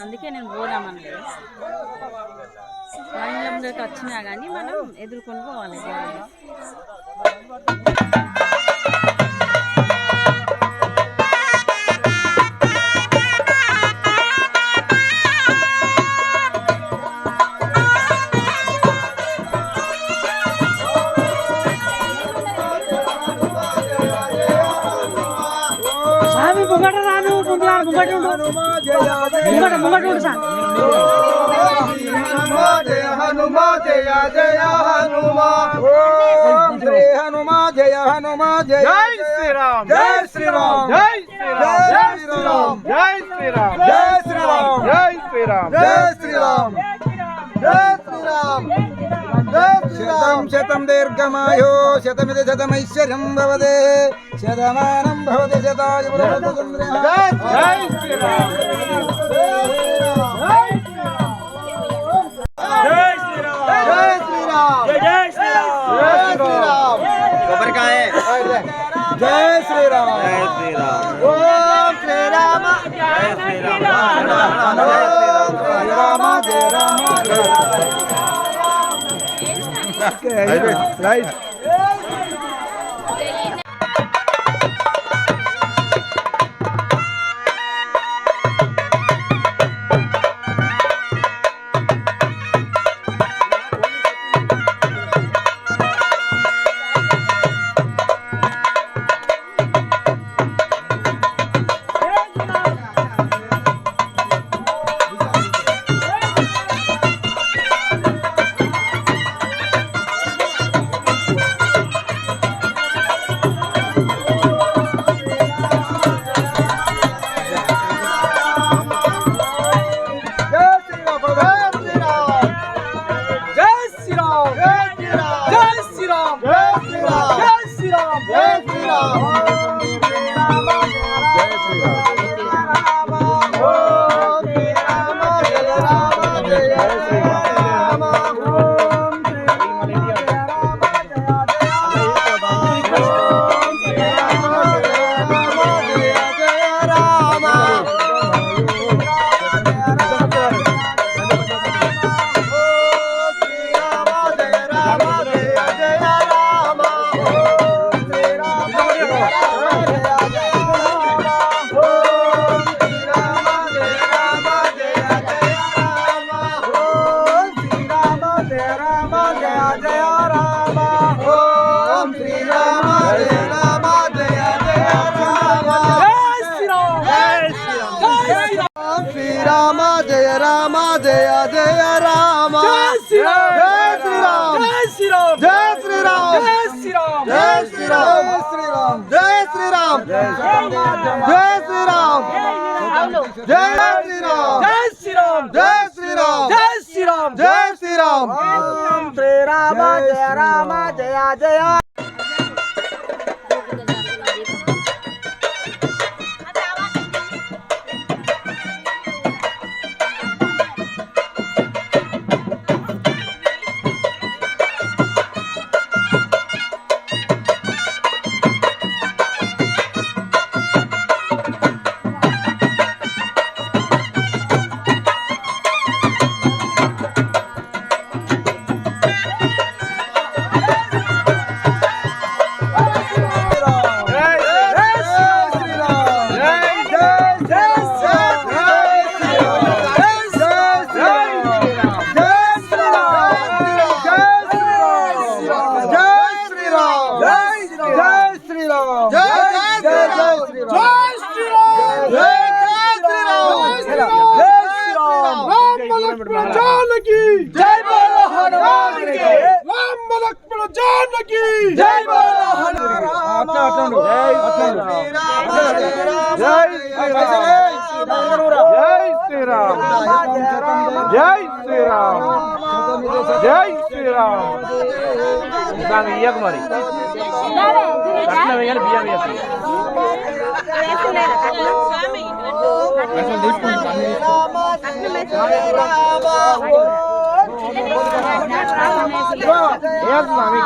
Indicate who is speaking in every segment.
Speaker 1: అందుకే నేను పోదామనలేదు. మండలంలోకి వచ్చినా కానీ మనం ఎదుర్కొని పోవాలి.
Speaker 2: శతం శతం దీర్ఘమాయో శతమితి శతమైశ్వర్యం భవతే శతమానం భవతి శతాయు పురుషోత్తమ. జై శ్రీరామ్. జై శ్రీరామ్. జై శ్రీరామ్. జై శ్రీరామ్. కొబ్బరికాయ. జై శ్రీరామ్. జై శ్రీరామ్. ఓం శ్రీరామ. జై శ్రీరామ. జై రామ. జయ రామ. రైట్.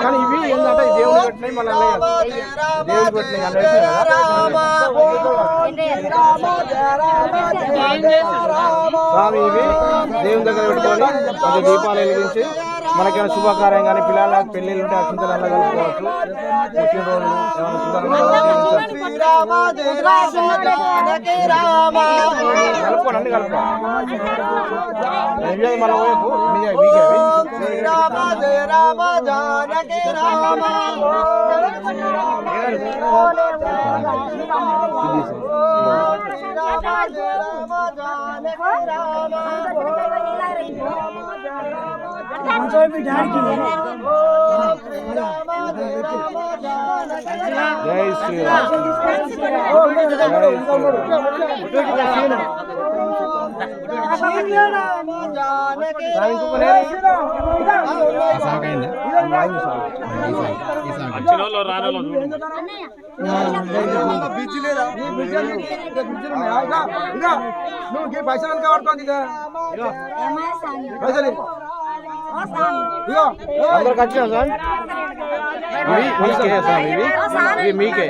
Speaker 2: కానీ ఇవి ఏంటంటే దేవుడు పెట్టినాయి మళ్ళీ దేవుడు పెట్టినాయి స్వామి ఇవి దేవుని దగ్గర పెట్టుకొని కొంచెం దీపాలు వెలిగించి మనకేమైనా శుభకార్యం కానీ పిల్లల పెళ్ళిళ్ళు ఉంటే అక్షింతలు అలా కలుపుకోవచ్చు. పుట్టినరోజులు కలుపుకోండి, అన్ని కలుపుకోండి. మళ్ళీ పోయకు జై శ్రీరామ్. పైసలు పడుతుంది అందరికి వచ్చినా సార్ ఇవి మీకే సార్ ఇవి మీకే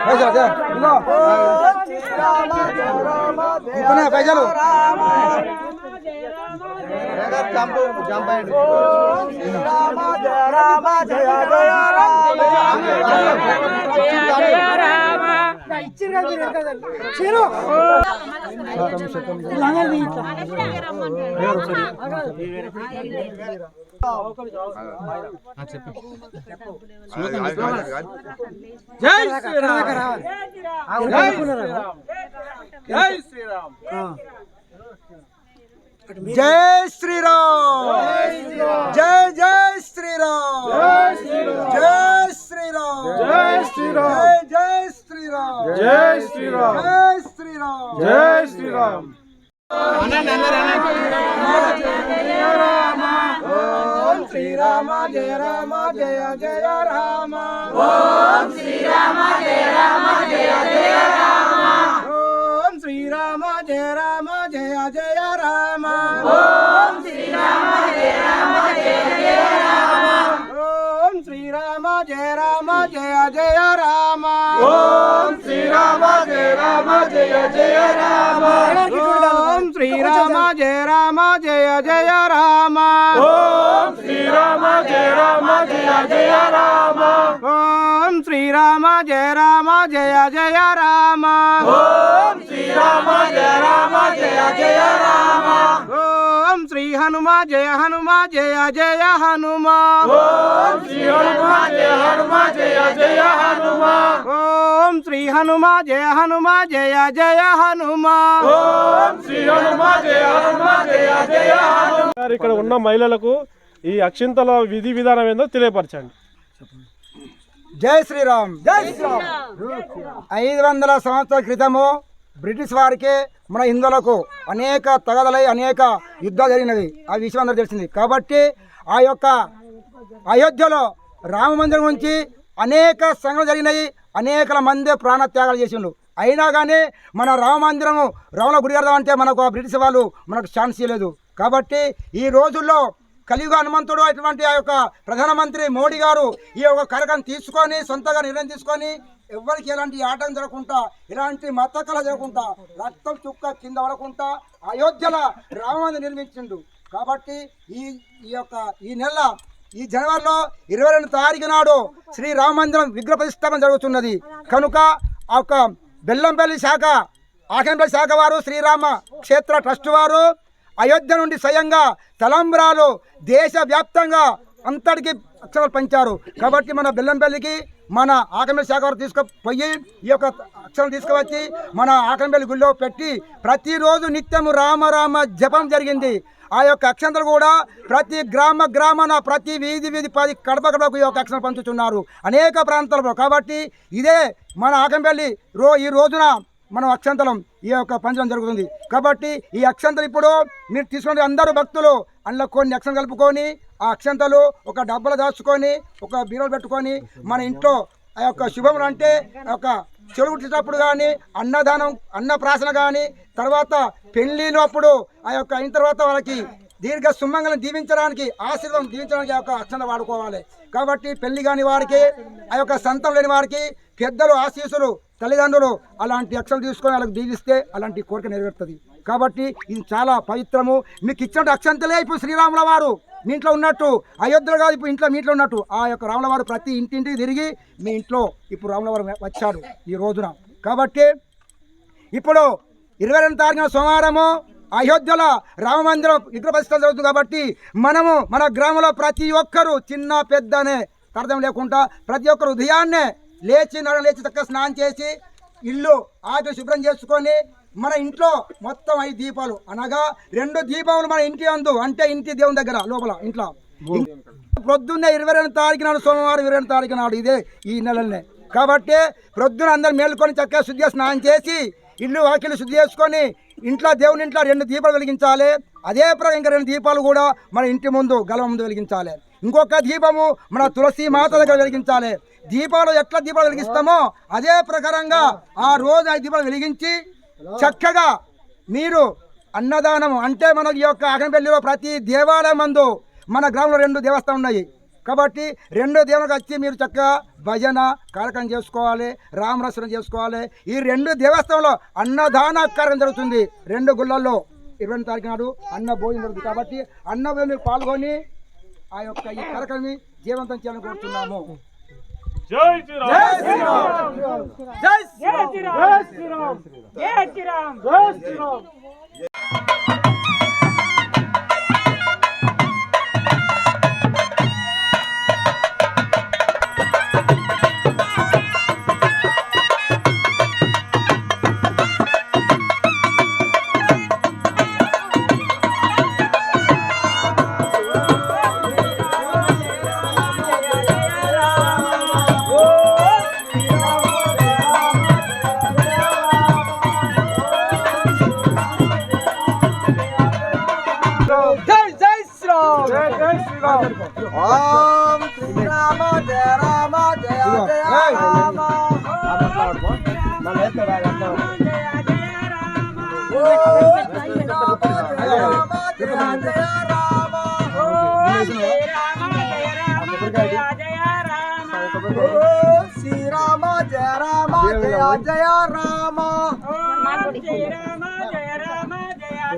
Speaker 2: పైసలు జై శ్రీరామ్. జై శ్రీరామ్. జై శ్రీరామ్. జై జై శ్రీరామ్. జై శ్రీరామ్. జై శ్రీరామ్. జై శ్రీరామ్. జై శ్రీరామ్. జై శ్రీరామ్. జై శ్రీరామ్. ఓం శ్రీరామ జయ రామ జయ జయ రామ. ఓం శ్రీరామ జయ రామ జయ జయ రామ. ఓం శ్రీరామ జయ రామ జయ జయ రామ. ఓం శ్రీరామ జయ రామ జయ జయ రామ. ఓం శ్రీరామ జయ రామ జయ జయ రామ. ఓం శ్రీరామ జయ రామ జయ జయ రామ. ఓం శ్రీరామ జయ రామ జయ జయ రామ. ఓం శ్రీరామ జయ రామ జయ జయ రామ. ఓం శ్రీరామ జయ రామ జయ జయ రామ. ఓం శ్రీరామ జయ రామ జయ జయ రామ. ఓం శ్రీ హనుమ జయ హనుమ జయ జయ హనుమ. ఓం శ్రీ హనుమ జయ హనుమ జయ జయ హనుమ. ఓం శ్రీ హనుమ జయ హనుమ జయ జయ హనుమ. ఓం శ్రీ హనుమ జయ హనుమ జయ జయ హనుమ.
Speaker 3: ఇక్కడ ఉన్న మహిళలకు ఈ అక్షింతల విధి విధానం ఏందో తెలియపరచండి.
Speaker 4: జై శ్రీరామ్. జై శ్రీరామ్. 500 సంవత్సరాల క్రితము బ్రిటిష్ వారికి మన హిందువులకు అనేక తగదలై అనేక యుద్ధాలు జరిగినవి. ఆ విషయం అందరూ తెలిసింది. కాబట్టి ఆ యొక్క అయోధ్యలో రామ మందిరం నుంచి అనేక సంఘటనలు జరిగినాయి. అనేక మంది ప్రాణత్యాగాలు చేసిండు. అయినా కానీ మన రామ మందిరము రావణ గుడి కడదామంటే మనకు ఆ బ్రిటిష్ వాళ్ళు మనకు ఛాన్స్ ఇవ్వలేదు. కాబట్టి ఈ రోజుల్లో కలియుగ హనుమంతుడు అటువంటి ఆ యొక్క ప్రధానమంత్రి మోడీ గారు ఈ యొక్క కార్యక్రమం తీసుకొని సొంతగా నిర్ణయం తీసుకొని ఎవరికి ఎలాంటి ఆటం జరగకుండా ఎలాంటి మతకళ జరగకుండా రక్తం చుక్క కింద పడకుండా అయోధ్యలో రామమందిరం నిర్మించిండు. కాబట్టి ఈ నెల ఈ జనవరిలో 22 తారీఖు నాడు శ్రీ రామ మందిరం విగ్రహ ప్రతిష్టాపన జరుగుతున్నది. కనుక ఆ యొక్క బెల్లంపల్లి శాఖ ఆకంపల్లి శాఖ వారు శ్రీరామ క్షేత్ర ట్రస్ట్ వారు అయోధ్య నుండి స్వయంగా తలంబ్రాలు దేశవ్యాప్తంగా అంతటికి అక్షరాలు పంచారు. కాబట్టి మన బెల్లంపల్లికి మన ఆకంబెల్లి శాఖ వారు తీసుకుపోయి ఈ యొక్క అక్షరం తీసుకువచ్చి మన ఆకంబెల్లి గుళ్ళో పెట్టి ప్రతిరోజు నిత్యము రామ రామ జపం జరిగింది. ఆ యొక్క అక్షంతలు కూడా ప్రతి గ్రామాన ప్రతి వీధి 10 గడపకు ఈ యొక్క అక్షరం పంచుతున్నారు అనేక ప్రాంతాలలో. కాబట్టి ఇదే మన ఆకంబెల్లి ఈ రోజున మనం అక్షంతలం ఈ యొక్క పంచడం జరుగుతుంది. కాబట్టి ఈ అక్షంతలు ఇప్పుడు మీరు తీసుకునే అందరూ భక్తులు అందులో కొన్ని అక్షరం కలుపుకొని ఆ అక్షంతలు ఒక డబ్బలో దాచుకొని ఒక బీరోలు పెట్టుకొని మన ఇంట్లో ఆ యొక్క శుభములు అంటే ఆ యొక్క చెడు పుట్టినప్పుడు కానీ అన్నప్రాసన కానీ తర్వాత పెళ్లిలో అప్పుడు ఆ యొక్క అయిన తర్వాత వాళ్ళకి దీర్ఘ సుమంగళం దీవించడానికి ఆశీర్వాదం దీవించడానికి ఆ యొక్క అక్షంత వాడుకోవాలి. కాబట్టి పెళ్లి కాని వారికి ఆ యొక్క సంతానం లేని వారికి పెద్దలు ఆశీస్సులు తల్లిదండ్రులు అలాంటి అక్షరాలు తీసుకొని వాళ్ళకి దీవిస్తే అలాంటి కోరిక నెరవేరుతుంది. కాబట్టి ఇది చాలా పవిత్రము. మీకు ఇచ్చినట్టు అక్షంతలే ఇప్పుడు శ్రీరాముల వారు మీ ఇంట్లో ఉన్నట్టు, అయోధ్యలో కాదు ఇప్పుడు ఇంట్లో మీ ఇంట్లో ఉన్నట్టు ఆ యొక్క రాముల వారు ప్రతి ఇంటింటికి తిరిగి మీ ఇంట్లో ఇప్పుడు రాముల వారు వచ్చాడు ఈ రోజున. కాబట్టి ఇప్పుడు 22వ తారీఖున సోమవారము అయోధ్యలో రామ మందిరం విగ్రహ ప్రతిష్ఠ జరుగుతుంది. కాబట్టి మనము మన గ్రామంలో ప్రతి ఒక్కరూ చిన్న పెద్ద అనే అర్థం లేకుండా ప్రతి ఒక్కరు ఉదయాన్నే లేచి చక్కగా స్నానం చేసి ఇల్లు ఆకు శుభ్రం చేసుకొని మన ఇంట్లో మొత్తం 5 దీపాలు అనగా 2 దీపాలు మన ఇంటి అందు అంటే ఇంటి దేవుని దగ్గర లోపల ఇంట్లో ప్రొద్దున్నే 22వ తారీఖు నాడు సోమవారం 22వ తారీఖు నాడు ఇదే ఈ నెలలనే. కాబట్టి ప్రొద్దున అందరు మేలుకొని చక్కగా శుద్ధిగా స్నానం చేసి ఇల్లు వాకిలు శుద్ధి చేసుకొని ఇంట్లో దేవుని ఇంట్లో 2 దీపాలు వెలిగించాలి. అదే ప్రకారం ఇంకా 2 దీపాలు కూడా మన ఇంటి ముందు గలవ ముందు వెలిగించాలి. ఇంకొక దీపము మన తులసి మాత దగ్గర వెలిగించాలి. దీపాలు ఎట్లా దీపాలు వెలిగిస్తామో అదే ప్రకారంగా ఆ రోజు 5 దీపాలు వెలిగించి చక్కగా మీరు అన్నదానము అంటే మన ఈ యొక్క ఆకంపల్లిలో ప్రతి దేవాలయం మందు మన గ్రామంలో 2 దేవస్థానం ఉన్నాయి. కాబట్టి 2 దేవులకు వచ్చి మీరు చక్కగా భజన కార్యక్రమం చేసుకోవాలి, రామరసనం చేసుకోవాలి. ఈ 2 దేవస్థానంలో అన్నదాన కార్యక్రమం జరుగుతుంది. 2 గుళ్ళల్లో 20వ తారీఖు నాడు అన్న భోజనం జరుగుతుంది. కాబట్టి అన్న భోజనం మీరు పాల్గొని ఆ యొక్క ఈ కార్యక్రమాన్ని జీవంతం చేయాలని కోరుతున్నాము.
Speaker 3: జై శ్రీరామ్ జై శ్రీరామ్
Speaker 2: జై శ్రీరామ్ జై శ్రీరామ్ జై శ్రీరామ్
Speaker 3: జై శ్రీరామ్.
Speaker 2: ఓం శ్రీరామ జయ రామ జయ జయ రామ శ్రీరామ జయ రామ జయ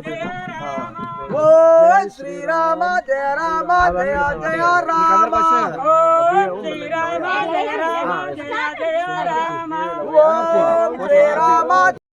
Speaker 2: జయ రామ ఓ శ్రీరామ జయ రామ జయ జయ రామ శ్రీరామ జయ రామ జయ జయ రామ ఓ శ్రీరామ